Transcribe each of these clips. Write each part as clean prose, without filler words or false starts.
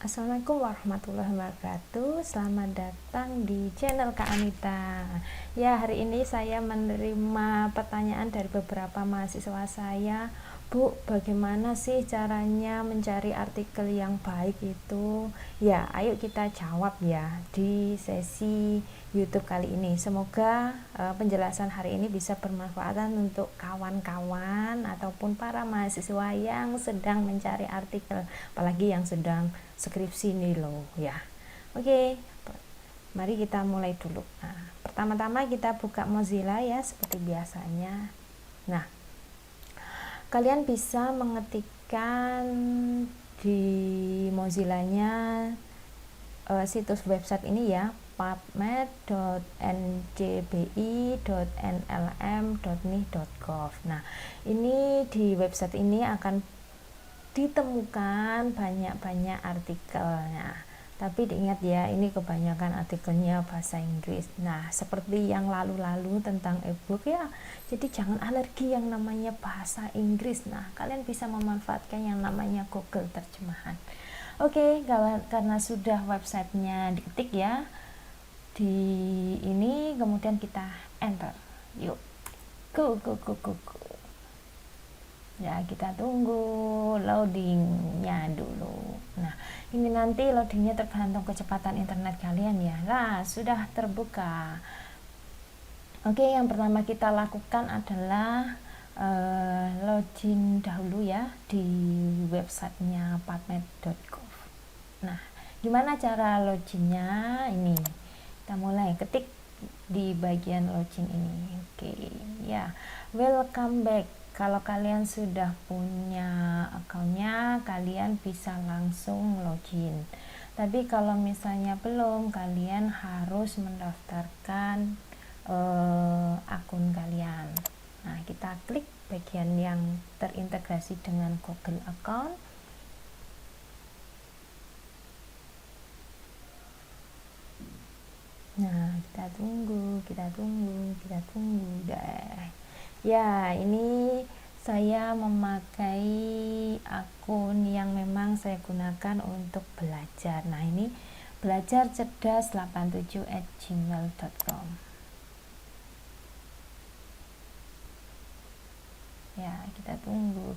Assalamualaikum warahmatullahi wabarakatuh. Selamat datang di channel Kak Anita. Ya, hari ini saya menerima pertanyaan dari beberapa mahasiswa saya. Bu, bagaimana sih caranya mencari artikel yang baik itu? Ya, ayo kita jawab ya di sesi YouTube kali ini. Semoga penjelasan hari ini bisa bermanfaat untuk kawan-kawan ataupun para mahasiswa yang sedang mencari artikel, apalagi yang sedang skripsi nih loh ya. Oke, mari kita mulai dulu. Nah, pertama-tama kita buka Mozilla ya seperti biasanya. Nah, kalian bisa mengetikkan di Mozillanya situs website ini ya, pubmed.njbi.nlm.nih.gov. Nah, ini di website ini akan ditemukan banyak-banyak artikelnya. Tapi diingat ya, ini kebanyakan artikelnya bahasa Inggris. Nah, seperti yang lalu-lalu tentang e-book ya, jadi jangan alergi yang namanya bahasa Inggris. Nah, kalian bisa memanfaatkan yang namanya Google terjemahan. Oke, karena sudah websitenya diketik ya, di ini kemudian kita enter. Yuk, go. Ya, kita tunggu loadingnya dulu. Nah, ini nanti loadingnya tergantung kecepatan internet kalian ya. Nah, sudah terbuka. Oke, yang pertama kita lakukan adalah login dahulu ya di websitenya pubmed.gov. Nah, gimana cara loginnya? Ini kita mulai ketik di bagian login ini. Oke, ya, welcome back. Kalau kalian sudah punya akunnya, kalian bisa langsung login. Tapi kalau misalnya belum, kalian harus mendaftarkan akun kalian. Nah, kita klik bagian yang terintegrasi dengan Google Account. Nah, kita tunggu deh. Ya, ini saya memakai akun yang memang saya gunakan untuk belajar. Nah, ini belajarcerdas87@gmail.com. Ya, kita tunggu.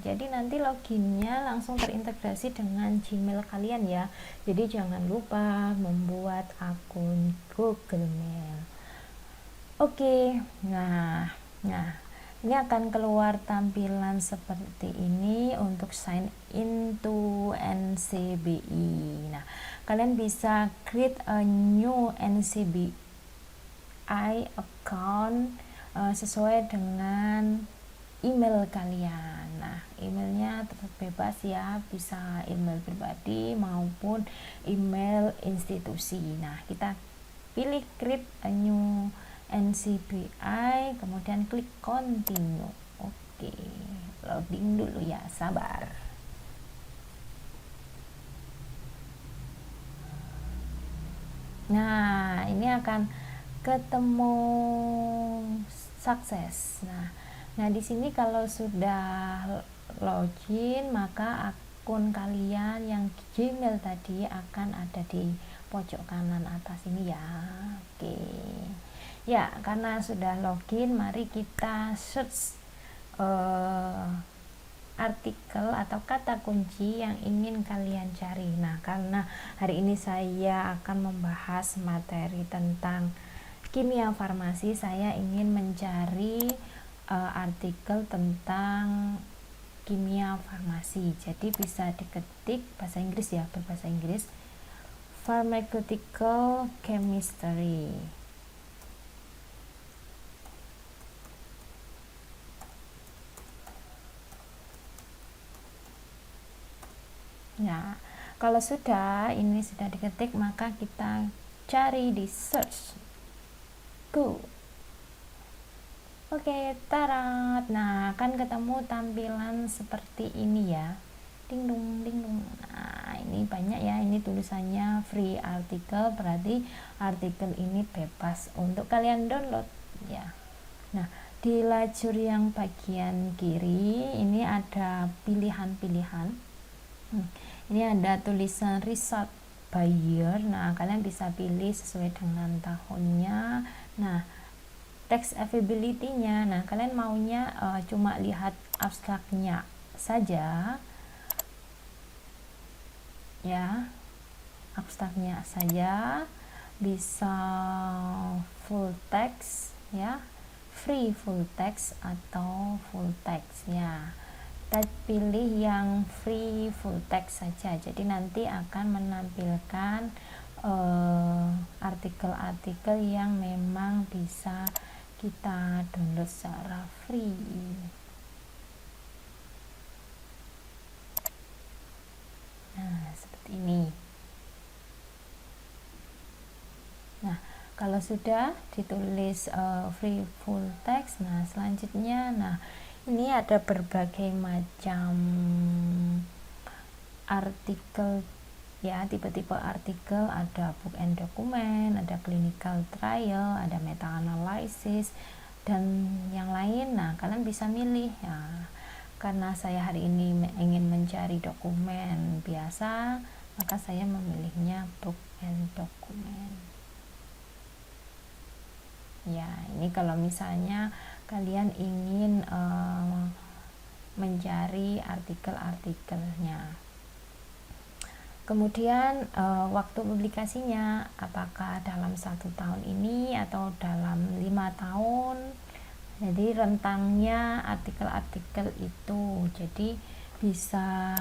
Jadi nanti loginnya langsung terintegrasi dengan Gmail kalian ya. Jadi jangan lupa membuat akun Google Mail. Oke, nah, ini akan keluar tampilan seperti ini untuk sign in to NCBI. Nah, kalian bisa create a new NCBI account sesuai dengan email kalian. Nah, emailnya tetap bebas ya, bisa email pribadi maupun email institusi. Nah, kita pilih create a new NCBI, kemudian klik continue. Oke, loading dulu ya, sabar. Nah, ini akan ketemu sukses. Nah, di sini kalau sudah login, maka akun kalian yang Gmail tadi akan ada di pojok kanan atas ini ya. Oke. Ya, karena sudah login, mari kita search artikel atau kata kunci yang ingin kalian cari. Nah, karena hari ini saya akan membahas materi tentang kimia farmasi, saya ingin mencari artikel tentang kimia farmasi. Jadi bisa diketik bahasa Inggris ya, berbahasa Inggris, pharmaceutical chemistry. Nah, kalau ini sudah diketik, maka kita cari di search. Go. Oke, tarat. Nah, akan ketemu tampilan seperti ini ya. Ding dong. Nah, ini banyak ya. Ini tulisannya free article, berarti artikel ini bebas untuk kalian download ya. Nah, di lajur yang bagian kiri ini ada pilihan-pilihan. Ini ada tulisan result by year. Nah, kalian bisa pilih sesuai dengan tahunnya. Nah, text availability-nya, nah kalian maunya cuma lihat abstraknya saja ya, abstraknya saja, bisa full text ya, free full text atau full text ya. Kita pilih yang free full text saja, jadi nanti akan menampilkan artikel-artikel yang memang bisa kita download secara free. Nah, seperti ini. Nah, kalau sudah ditulis free full text, nah selanjutnya, nah ini ada berbagai macam artikel ya, tipe-tipe artikel, ada book and document, ada clinical trial, ada meta analysis dan yang lain. Nah, kalian bisa milih ya. Karena saya hari ini ingin mencari dokumen biasa, maka saya memilihnya book and document. Ya, ini kalau misalnya kalian ingin mencari artikel-artikelnya. Kemudian waktu publikasinya, apakah dalam 1 tahun ini atau dalam 5 tahun. Jadi rentangnya artikel-artikel itu, jadi bisa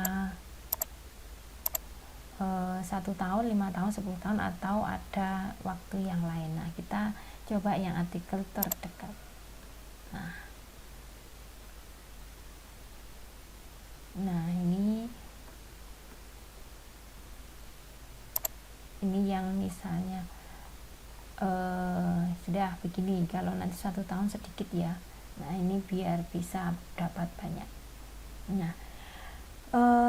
1 tahun, 5 tahun, 10 tahun, atau ada waktu yang lain. Nah, kita coba yang artikel terdekat. Nah ini yang misalnya sudah begini, kalau nanti 1 tahun sedikit ya. Nah, ini biar bisa dapat banyak. Nah,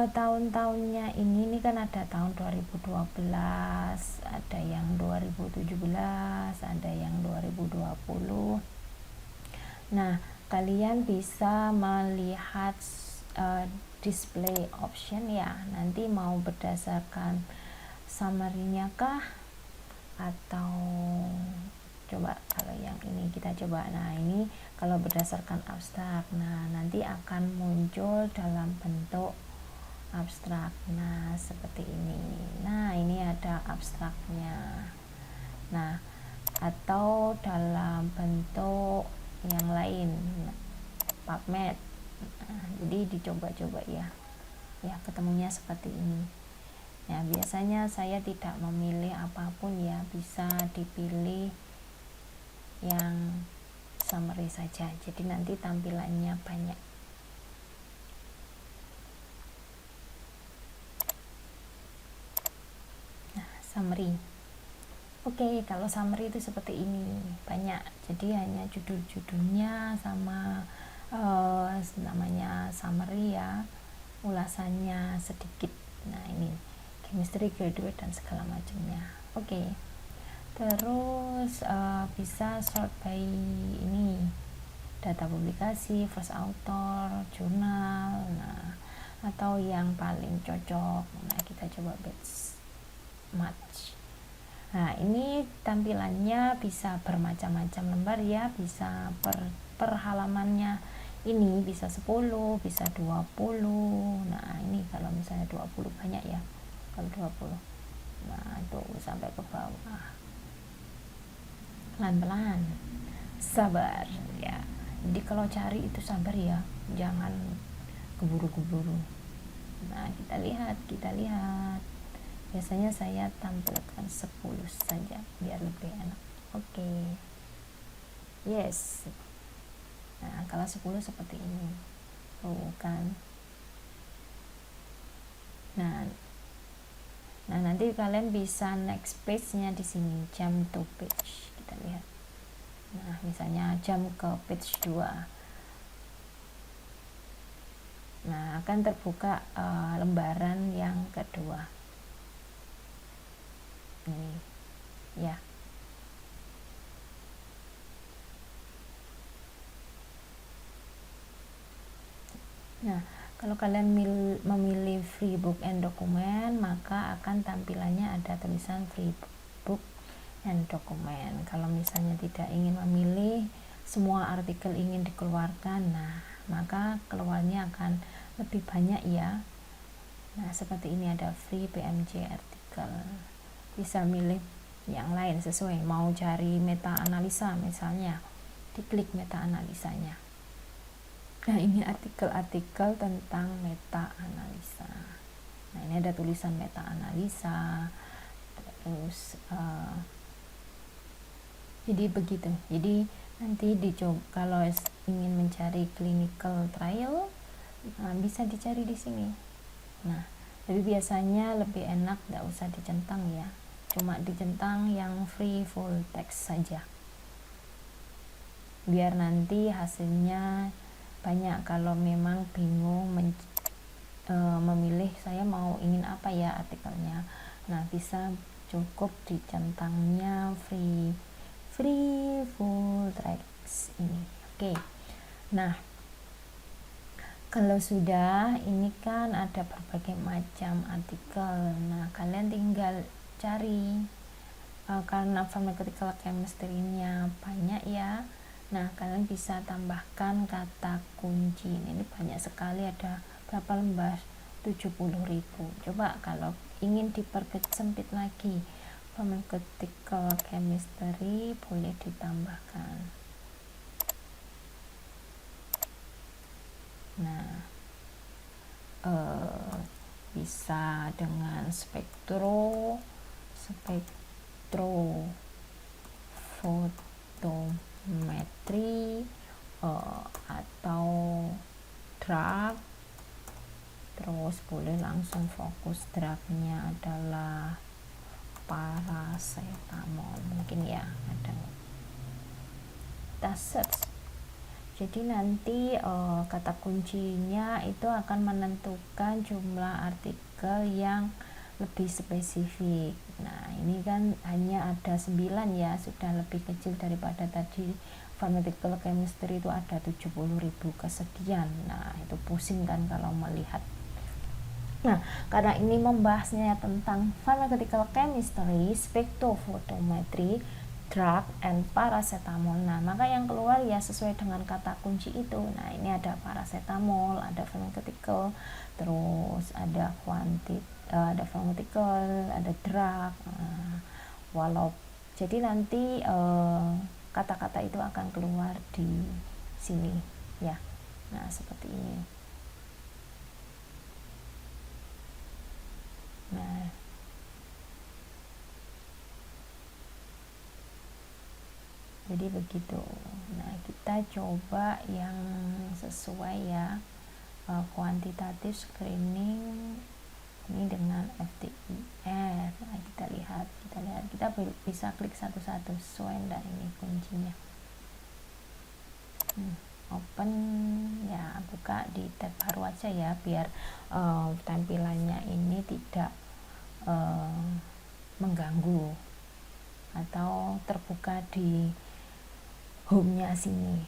tahun-tahunnya ini kan ada tahun 2012, ada yang 2017, ada yang 2020. Nah, kalian bisa melihat display option ya, nanti mau berdasarkan summary-nya kah, atau coba kalau yang ini kita coba. Nah, ini kalau berdasarkan abstrak, nah nanti akan muncul dalam bentuk abstrak. Nah, seperti ini. Nah, ini ada abstraknya. Nah, atau dalam bentuk yang lain, PubMed. Nah, jadi dicoba-coba ya ketemunya seperti ini. Ya, biasanya saya tidak memilih apapun ya, bisa dipilih yang summary saja, jadi nanti tampilannya banyak. Nah, summary. Oke, kalau summary itu seperti ini, banyak, jadi hanya judul-judulnya sama namanya summary ya, ulasannya sedikit. Nah, ini chemistry graduate dan segala macamnya. Oke. Terus bisa sort by ini, data publikasi, first author, jurnal, nah atau yang paling cocok. Nah, kita coba batch match. Nah, ini tampilannya bisa bermacam-macam lembar ya, bisa per halamannya ini bisa 10, bisa 20. Nah, ini kalau misalnya 20 banyak ya, kalau 20. Nah, itu sampai ke bawah. Pelan-pelan, sabar ya. Jadi kalau cari itu sabar ya, jangan keburu-keburu. Nah, kita lihat. Biasanya saya tampilkan 10 saja biar lebih enak. Oke. Yes. Nah, kalau 10 seperti ini. Tuh kan. Nah, nanti kalian bisa next page-nya di sini, jump to page. Kita lihat. Nah, misalnya jump ke page 2. Nah, akan terbuka lembaran yang kedua. Ini ya. Nah, kalau kalian memilih free book and document, maka akan tampilannya ada tulisan free book and document. Kalau misalnya tidak ingin memilih semua artikel ingin dikeluarkan, nah maka keluarnya akan lebih banyak ya. Nah seperti ini ada free PMJ artikel, bisa milih yang lain sesuai mau cari meta analisa, misalnya diklik meta analisanya. Nah ini artikel-artikel tentang meta analisa. Nah ini ada tulisan meta analisa, terus jadi begitu. Jadi nanti dicoba kalau ingin mencari clinical trial, bisa dicari di sini. Nah tapi biasanya lebih enak tidak usah dicentang ya, cuma dicentang yang free full text saja, biar nanti hasilnya banyak. Kalau memang bingung memilih saya mau ingin apa ya artikelnya, nah bisa cukup dicentangnya free full text ini. Oke. Nah kalau sudah ini kan ada berbagai macam artikel, nah kalian tinggal cari karena pharmaceutical chemistry-nya banyak ya. Nah kalian bisa tambahkan kata kunci, ini banyak sekali, ada berapa lembar, 70.000. Coba kalau ingin dipersempit lagi, pharmaceutical chemistry boleh ditambahkan. Nah bisa dengan spektrofotometri atau drug. Terus boleh langsung fokus drugnya adalah paracetamol, mungkin ya ada. Kita search. Jadi nanti kata kuncinya itu akan menentukan jumlah artikel yang lebih spesifik. Nah ini kan hanya ada 9 ya, sudah lebih kecil daripada tadi pharmaceutical chemistry itu ada 70.000 kesekian. Nah itu pusing kan kalau melihat. Nah karena ini membahasnya tentang pharmaceutical chemistry, spektrofotometri, drug and paracetamol, nah maka yang keluar ya sesuai dengan kata kunci itu. Nah ini ada paracetamol, ada pharmaceutical, terus ada ada pharmaceutical, ada drug. Jadi nanti kata-kata itu akan keluar di sini ya. Nah seperti ini. Nah jadi begitu. Nah kita coba yang sesuai ya, kuantitatif screening ini dengan FTIR. Nah kita lihat kita bisa klik satu-satu sesuai enggak ini kuncinya. Open ya, buka di tab baru aja ya, biar tampilannya ini tidak mengganggu atau terbuka di home-nya sini.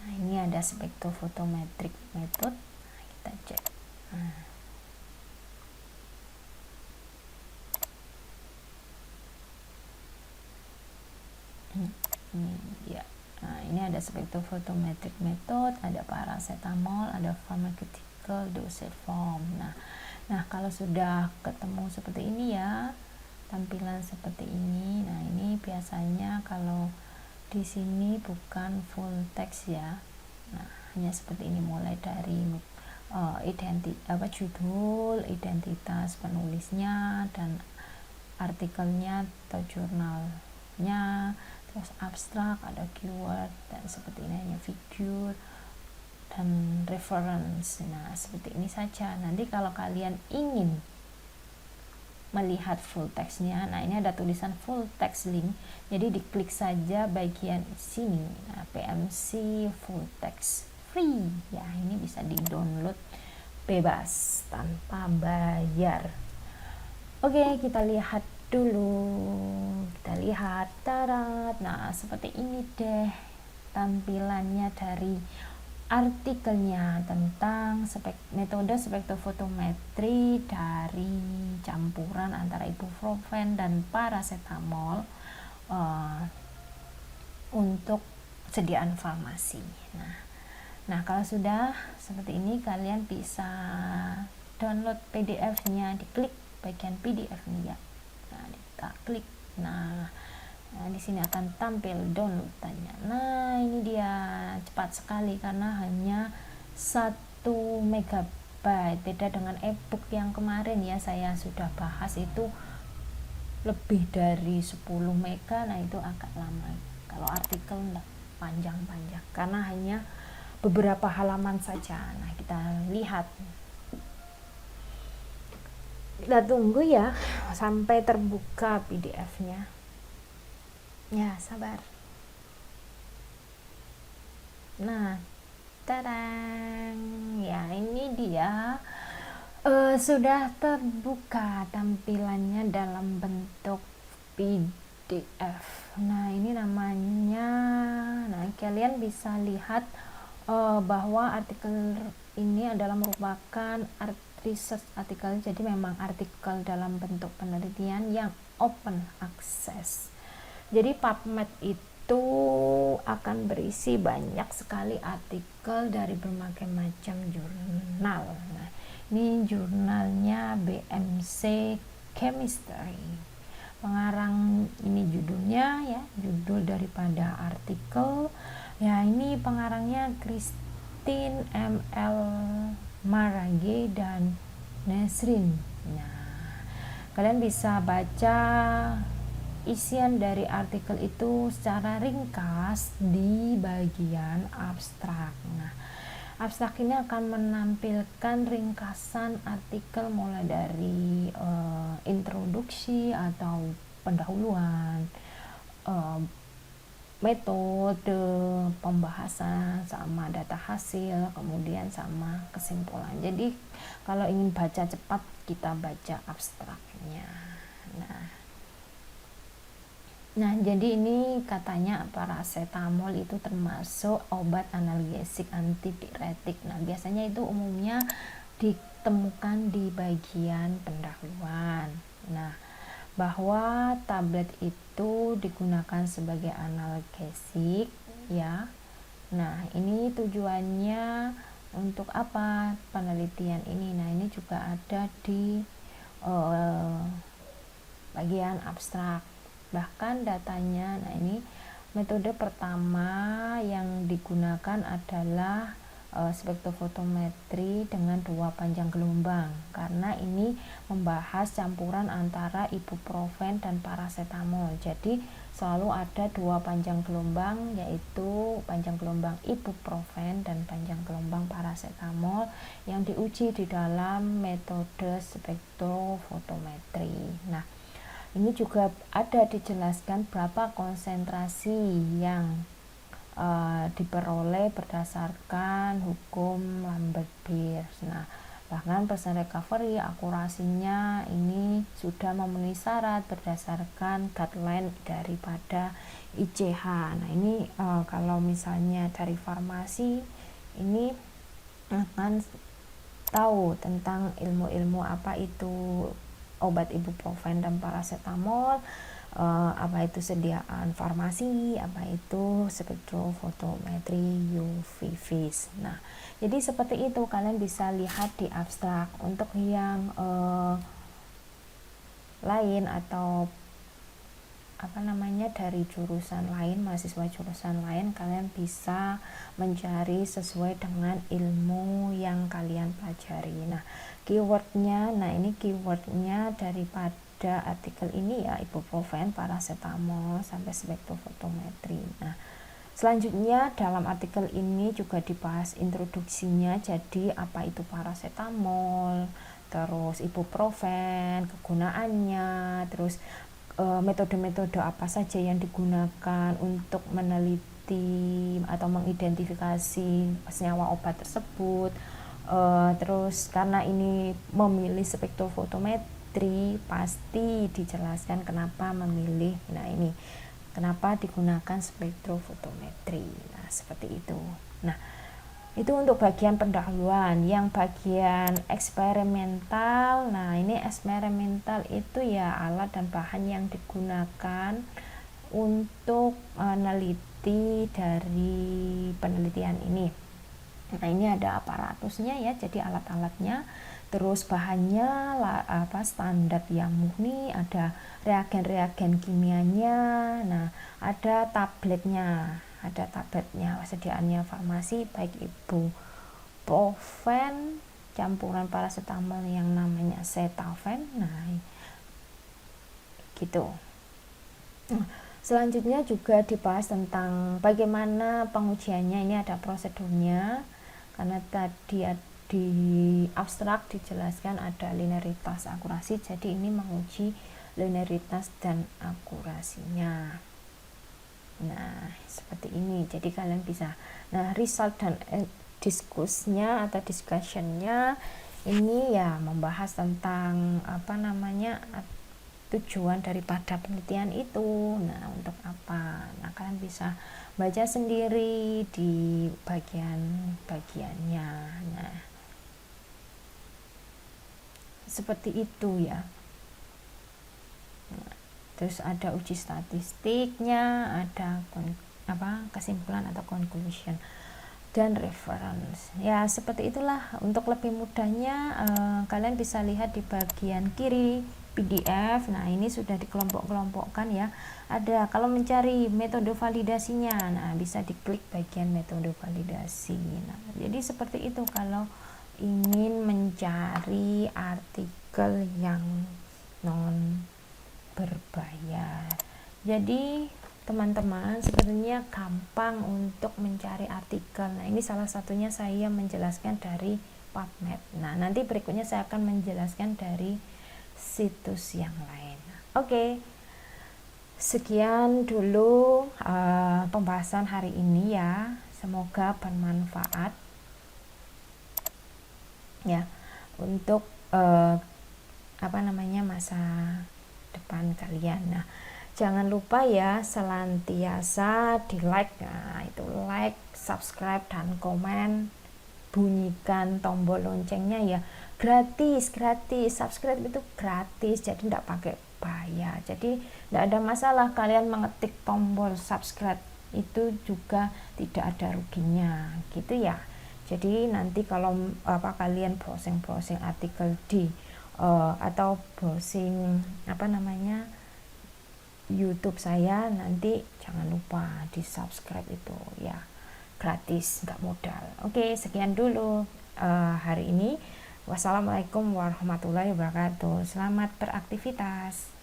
Nah ini ada spektrofotometric method. Nah, kita cek. Ya. Nah, ini ada spektrofotometric method, ada paracetamol, ada pharmaceutical dosage form. Nah kalau sudah ketemu seperti ini ya, tampilan seperti ini. Nah ini biasanya kalau di sini bukan full text ya. Nah hanya seperti ini, mulai dari judul, identitas penulisnya dan artikelnya atau jurnalnya, terus abstrak, ada keyword, dan seperti ini hanya figure dan reference. Nah seperti ini saja. Nanti kalau kalian ingin melihat full textnya, nah ini ada tulisan full text link, jadi diklik saja bagian sini. Nah PMC full text free ya, ini bisa di download bebas tanpa bayar. Oke, kita lihat dulu, kita lihat tarat. Nah seperti ini deh tampilannya dari artikelnya tentang metode spektrofotometri dari campuran antara ibuprofen dan paracetamol untuk sediaan farmasi. Nah, kalau sudah seperti ini, kalian bisa download PDF-nya, diklik bagian PDF-nya ya. Nah, kita klik. Nah, di sini akan tampil downloadannya. Nah, ini dia, cepat sekali karena hanya 1 megabyte. Beda dengan ebook yang kemarin ya, saya sudah bahas itu lebih dari 10 mega. Nah, itu agak lama. Kalau artikel enggak panjang-panjang karena hanya beberapa halaman saja. Nah, kita lihat. Kita tunggu ya sampai terbuka PDF-nya. Ya, sabar. Nah, tadang. Ya, ini dia. Sudah terbuka tampilannya dalam bentuk PDF. Nah, ini namanya. Nah, kalian bisa lihat bahwa artikel ini adalah merupakan research artikel. Jadi memang artikel dalam bentuk penelitian yang open access. Jadi PubMed itu akan berisi banyak sekali artikel dari berbagai macam jurnal. Nah, ini jurnalnya BMC Chemistry. Pengarang ini judulnya ya, judul daripada artikel. Ya, ini pengarangnya Christine ML Marage dan Nesrin. Nah, kalian bisa baca isian dari artikel itu secara ringkas di bagian abstrak. Nah, abstrak ini akan menampilkan ringkasan artikel mulai dari introduksi atau pendahuluan, metode pembahasan sama data hasil, kemudian sama kesimpulan. Jadi kalau ingin baca cepat, kita baca abstraknya. Nah, jadi ini katanya paracetamol itu termasuk obat analgesik antipiretik. Nah, biasanya itu umumnya ditemukan di bagian pendahuluan. Nah, bahwa tablet itu digunakan sebagai analgesik ya. Nah, ini tujuannya untuk apa penelitian ini? Nah, ini juga ada di bagian abstrak. Bahkan datanya, nah ini metode pertama yang digunakan adalah spektrofotometri dengan 2 panjang gelombang, karena ini membahas campuran antara ibuprofen dan paracetamol. Jadi selalu ada 2 panjang gelombang, yaitu panjang gelombang ibuprofen dan panjang gelombang paracetamol yang diuji di dalam metode spektrofotometri. Nah, ini juga ada dijelaskan berapa konsentrasi yang diperoleh berdasarkan hukum Lambert-Beers. Nah, bahkan persen recovery akurasinya ini sudah memenuhi syarat berdasarkan guideline daripada ICH. Nah, ini kalau misalnya dari farmasi ini akan tahu tentang ilmu-ilmu apa itu obat ibuprofen dan paracetamol, apa itu sediaan farmasi, apa itu spektrofotometri UV vis. Nah, jadi seperti itu, kalian bisa lihat di abstrak. Untuk yang lain atau dari jurusan lain, mahasiswa jurusan lain, kalian bisa mencari sesuai dengan ilmu yang kalian pelajari. Nah, keywordnya, ini keywordnya daripada artikel ini ya, ibuprofen, paracetamol, sampai spektrofotometri. Nah, selanjutnya dalam artikel ini juga dibahas introduksinya, jadi apa itu paracetamol, terus ibuprofen, kegunaannya, terus metode-metode apa saja yang digunakan untuk meneliti atau mengidentifikasi senyawa obat tersebut. Terus karena ini memilih spektrofotometri, pasti dijelaskan kenapa memilih. Nah, ini kenapa digunakan spektrofotometri. Nah, seperti itu. Nah, Itu untuk bagian pendahuluan. Yang bagian eksperimental, nah ini eksperimental itu ya alat dan bahan yang digunakan untuk meneliti dari penelitian ini. Nah ini ada aparatusnya ya, jadi alat-alatnya, terus bahannya standar yang murni, ada reagen-reagen kimianya, nah ada tabletnya, sediaannya farmasi baik ibu Profen campuran paracetamol yang namanya Cetaphane, nah gitu. Selanjutnya juga dibahas tentang bagaimana pengujiannya, ini ada prosedurnya, karena tadi di abstrak dijelaskan ada linearitas akurasi, jadi ini menguji linearitas dan akurasinya. Nah seperti ini, jadi kalian bisa, nah result dan diskusnya atau discussionnya ini ya membahas tentang tujuan daripada penelitian itu, nah untuk apa, nah kalian bisa baca sendiri di bagian-bagiannya. Nah seperti itu ya. Nah, terus ada uji statistiknya, ada kesimpulan atau conclusion dan reference ya, seperti itulah. Untuk lebih mudahnya kalian bisa lihat di bagian kiri PDF. Nah ini sudah dikelompok-kelompokkan ya, ada kalau mencari metode validasinya, nah bisa diklik bagian metode validasi. Nah jadi seperti itu kalau ingin mencari artikel yang non berbayar. Jadi teman-teman sebenarnya gampang untuk mencari artikel. Nah ini salah satunya saya menjelaskan dari PubMed. Nah nanti berikutnya saya akan menjelaskan dari situs yang lain. Oke, sekian dulu pembahasan hari ini ya, semoga bermanfaat ya untuk masa depan kalian. Nah jangan lupa ya senantiasa di like, nah itu like, subscribe dan komen, bunyikan tombol loncengnya ya, gratis, subscribe itu gratis, jadi tidak pakai bayar, jadi tidak ada masalah kalian mengetik tombol subscribe, itu juga tidak ada ruginya gitu ya. Jadi nanti kalau kalian browsing artikel di atau browsing YouTube saya, nanti jangan lupa di subscribe, itu ya gratis, nggak modal. Oke, sekian dulu hari ini. Wassalamualaikum warahmatullahi wabarakatuh. Selamat beraktivitas.